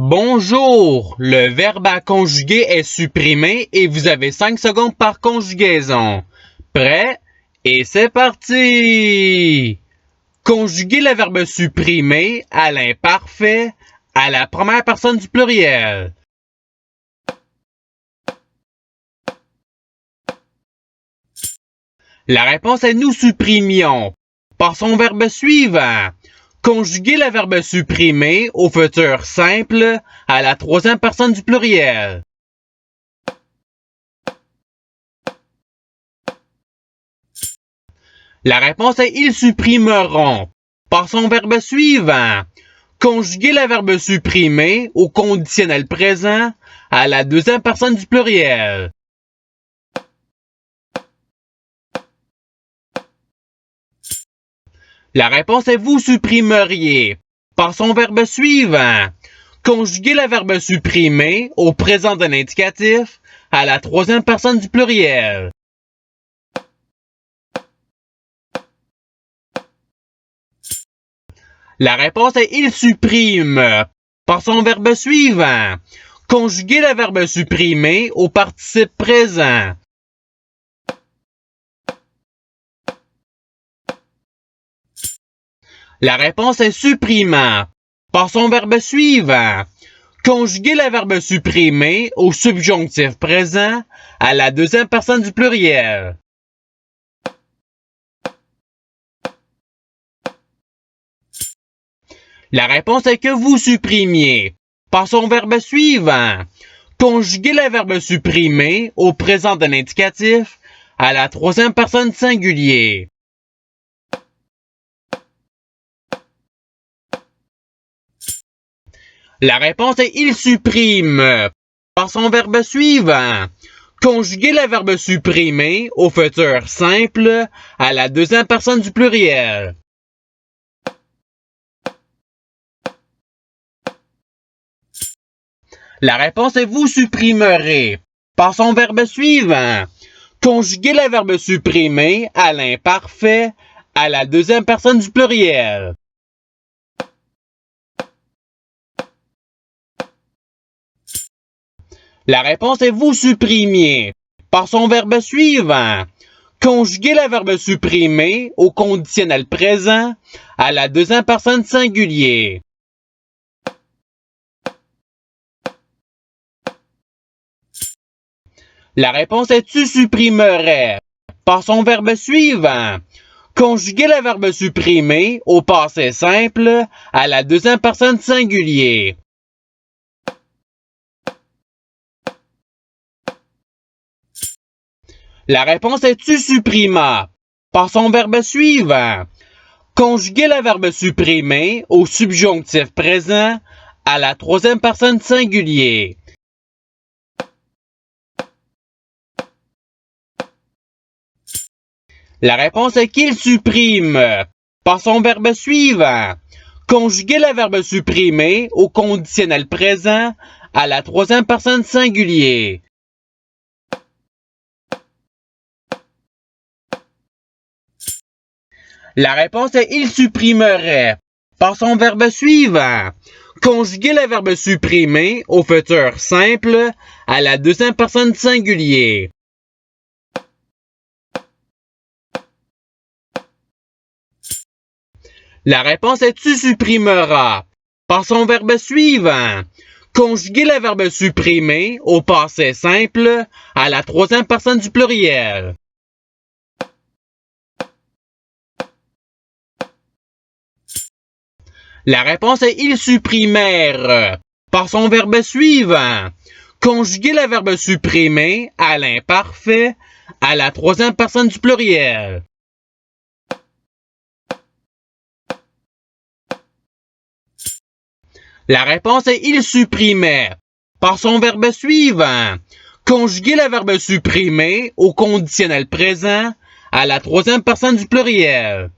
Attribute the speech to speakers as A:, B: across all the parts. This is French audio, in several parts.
A: Bonjour, le verbe à conjuguer est supprimé et vous avez 5 secondes par conjugaison. Prêt? Et c'est parti! Conjuguez le verbe supprimer à l'imparfait à la première personne du pluriel. La réponse est nous supprimions. Passons au verbe suivant. Conjuguez le verbe supprimer au futur simple à la troisième personne du pluriel. La réponse est ils supprimeront. Passons au verbe suivant. Conjuguez le verbe supprimer au conditionnel présent à la deuxième personne du pluriel. La réponse est vous supprimeriez. Passons au verbe suivant. Conjuguez le verbe supprimer au présent d'un indicatif à la troisième personne du pluriel. La réponse est il supprime. Passons au verbe suivant. Conjuguez le verbe supprimer au participe présent. La réponse est supprimant. Passons au verbe suivant. Conjuguez le verbe supprimer au subjonctif présent à la deuxième personne du pluriel. La réponse est que vous supprimiez. Passons au verbe suivant. Conjuguez le verbe supprimer au présent d'un indicatif à la troisième personne singulier. La réponse est il supprime. Passons au verbe suivant. Conjuguez le verbe supprimer au futur simple à la deuxième personne du pluriel. La réponse est vous supprimerez. Passons au verbe suivant. Conjuguez le verbe supprimer à l'imparfait à la deuxième personne du pluriel. La réponse est vous supprimiez. Passons au verbe suivant. Conjuguez le verbe supprimer au conditionnel présent à la deuxième personne singulier. La réponse est tu supprimerais. Passons au verbe suivant. Conjuguez le verbe supprimer au passé simple à la deuxième personne singulier. La réponse est tu supprimas. Passons au verbe suivant. Conjuguez le verbe supprimer au subjonctif présent à la troisième personne singulier. La réponse est qu'il supprime. Passons au verbe suivant. Conjuguez le verbe supprimer au conditionnel présent à la troisième personne singulier. La réponse est il supprimerait. Passons au verbe suivant. Conjuguez le verbe supprimer au futur simple à la deuxième personne singulier. La réponse est tu supprimeras. Passons au verbe suivant. Conjuguez le verbe supprimer au passé simple à la troisième personne du pluriel. La réponse est ils supprimèrent. Passons au verbe suivant. Conjuguez le verbe supprimer à l'imparfait à la troisième personne du pluriel. La réponse est ils supprimaient. Passons au verbe suivant. Conjuguez le verbe supprimer au conditionnel présent à la troisième personne du pluriel.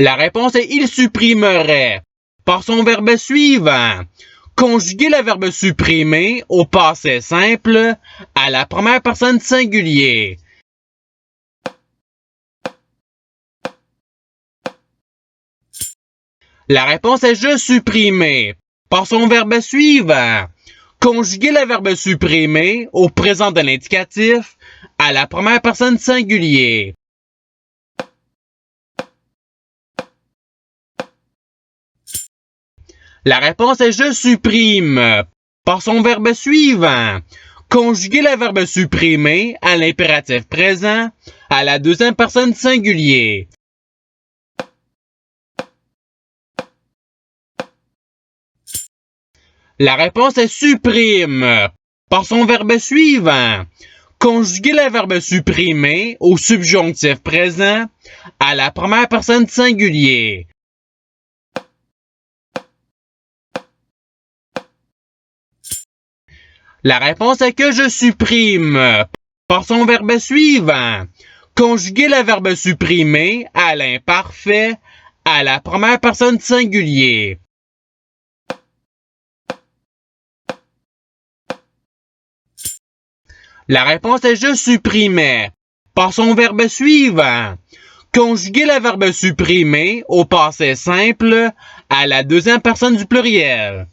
A: La réponse est il supprimerait. Passons au verbe suivant. Conjuguez le verbe supprimer au passé simple à la première personne singulier. La réponse est je supprimer. Passons au verbe suivant. Conjuguer le verbe supprimer au présent de l'indicatif à la première personne singulier. La réponse est je supprime. Passons au verbe suivant. Conjuguer le verbe supprimer à l'impératif présent à la deuxième personne singulier. La réponse est supprime. Passons au verbe suivant. Conjuguer le verbe supprimer au subjonctif présent à la première personne singulier. La réponse est que je supprime. Passons au verbe suivant. Conjuguer le verbe supprimer à l'imparfait à la première personne singulier. La réponse est je supprimais. Passons au verbe suivant. Conjuguer le verbe supprimer au passé simple à la deuxième personne du pluriel.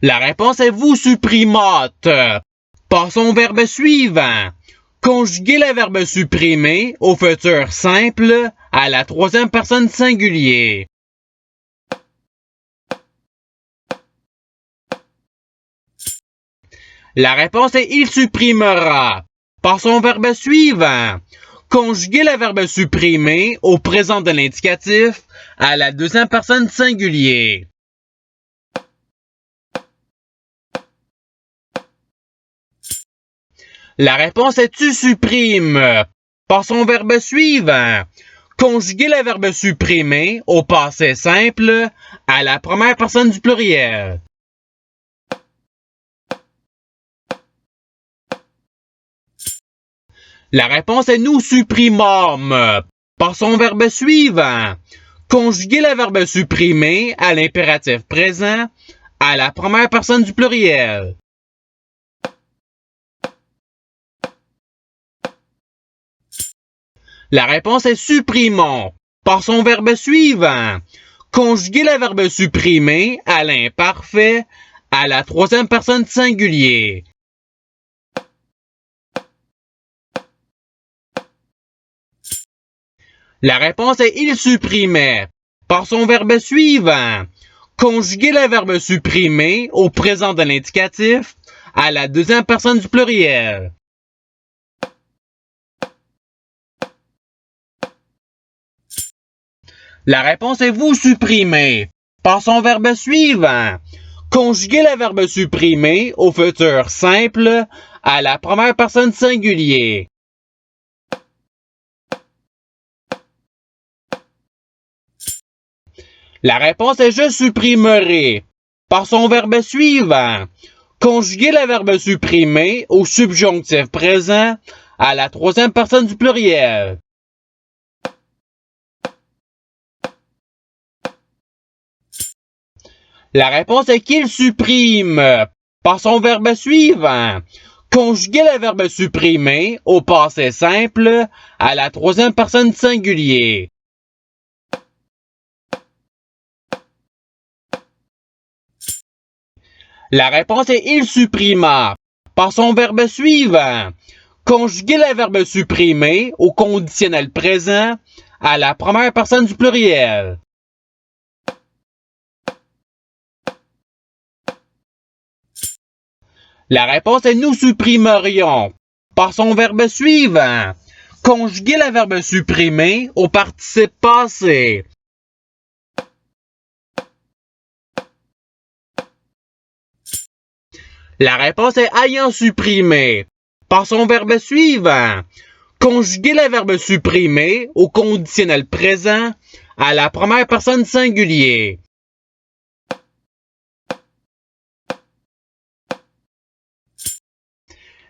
A: La réponse est vous supprimâtes. Passons au verbe suivant. Conjuguer le verbe supprimer au futur simple à la troisième personne singulier. La réponse est il supprimera. Passons au verbe suivant. Conjuguer le verbe supprimer au présent de l'indicatif à la deuxième personne singulier. La réponse est tu supprimes. Passons au verbe suivant. Conjuguer le verbe supprimer au passé simple à la première personne du pluriel. La réponse est nous supprimâmes. Passons au verbe suivant. Conjuguer le verbe supprimer à l'impératif présent à la première personne du pluriel. La réponse est supprimons. Passons au verbe suivant. Conjuguer le verbe supprimer à l'imparfait à la troisième personne singulier. La réponse est il supprimait. Passons au verbe suivant. Conjuguer le verbe supprimer au présent de l'indicatif à la deuxième personne du pluriel. La réponse est vous supprimez. Passons au verbe suivant. Conjuguer le verbe supprimer au futur simple à la première personne singulier. La réponse est je supprimerai. Passons au verbe suivant. Conjuguer le verbe supprimer au subjonctif présent à la troisième personne du pluriel. La réponse est qu'il supprime. Passons au verbe suivant. Conjuguer le verbe supprimer au passé simple à la troisième personne singulier. La réponse est il supprima. Passons au verbe suivant. Conjuguer le verbe supprimer au conditionnel présent à la première personne du pluriel. La réponse est nous supprimerions. Passons au verbe suivant. Conjuguer le verbe supprimer au participe passé. La réponse est ayant supprimé. Passons au verbe suivant. Conjuguer le verbe supprimer au conditionnel présent à la première personne singulier.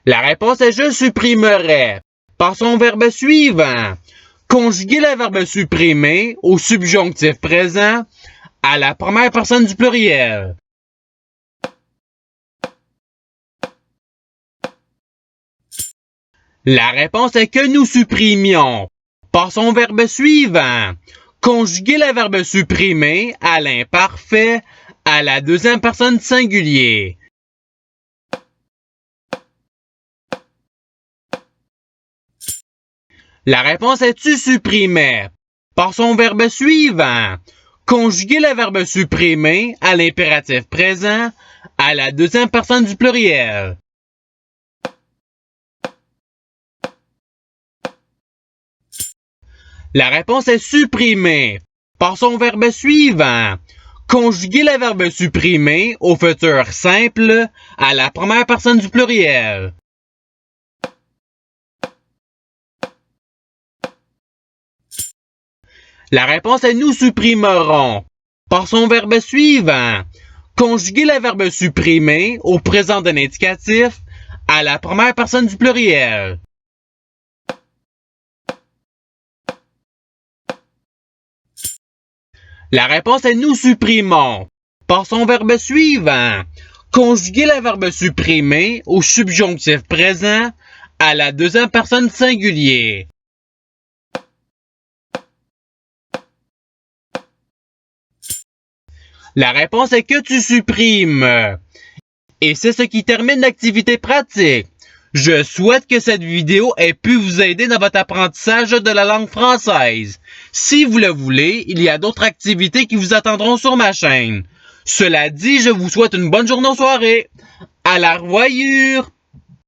A: La réponse est je supprimerai. Passons au verbe suivant. Conjuguer le verbe supprimer au subjonctif présent à la première personne du pluriel. La réponse est que nous supprimions. Passons au verbe suivant. Conjuguer le verbe supprimer à l'imparfait à la deuxième personne du singulier. La réponse est tu supprimais. Passons au verbe suivant. Conjuguer le verbe supprimer à l'impératif présent à la deuxième personne du pluriel. La réponse est supprimer. Passons au verbe suivant. Conjuguer le verbe supprimer au futur simple à la première personne du pluriel. La réponse est nous supprimerons. Passons au verbe suivant. Conjuguer le verbe supprimer au présent d'un indicatif à la première personne du pluriel. La réponse est nous supprimons. Passons au verbe suivant. Conjuguer le verbe supprimer au subjonctif présent à la deuxième personne du singulier. La réponse est que tu supprimes. Et c'est ce qui termine l'activité pratique. Je souhaite que cette vidéo ait pu vous aider dans votre apprentissage de la langue française. Si vous le voulez, il y a d'autres activités qui vous attendront sur ma chaîne. Cela dit, je vous souhaite une bonne journée ou soirée. À la revoyure!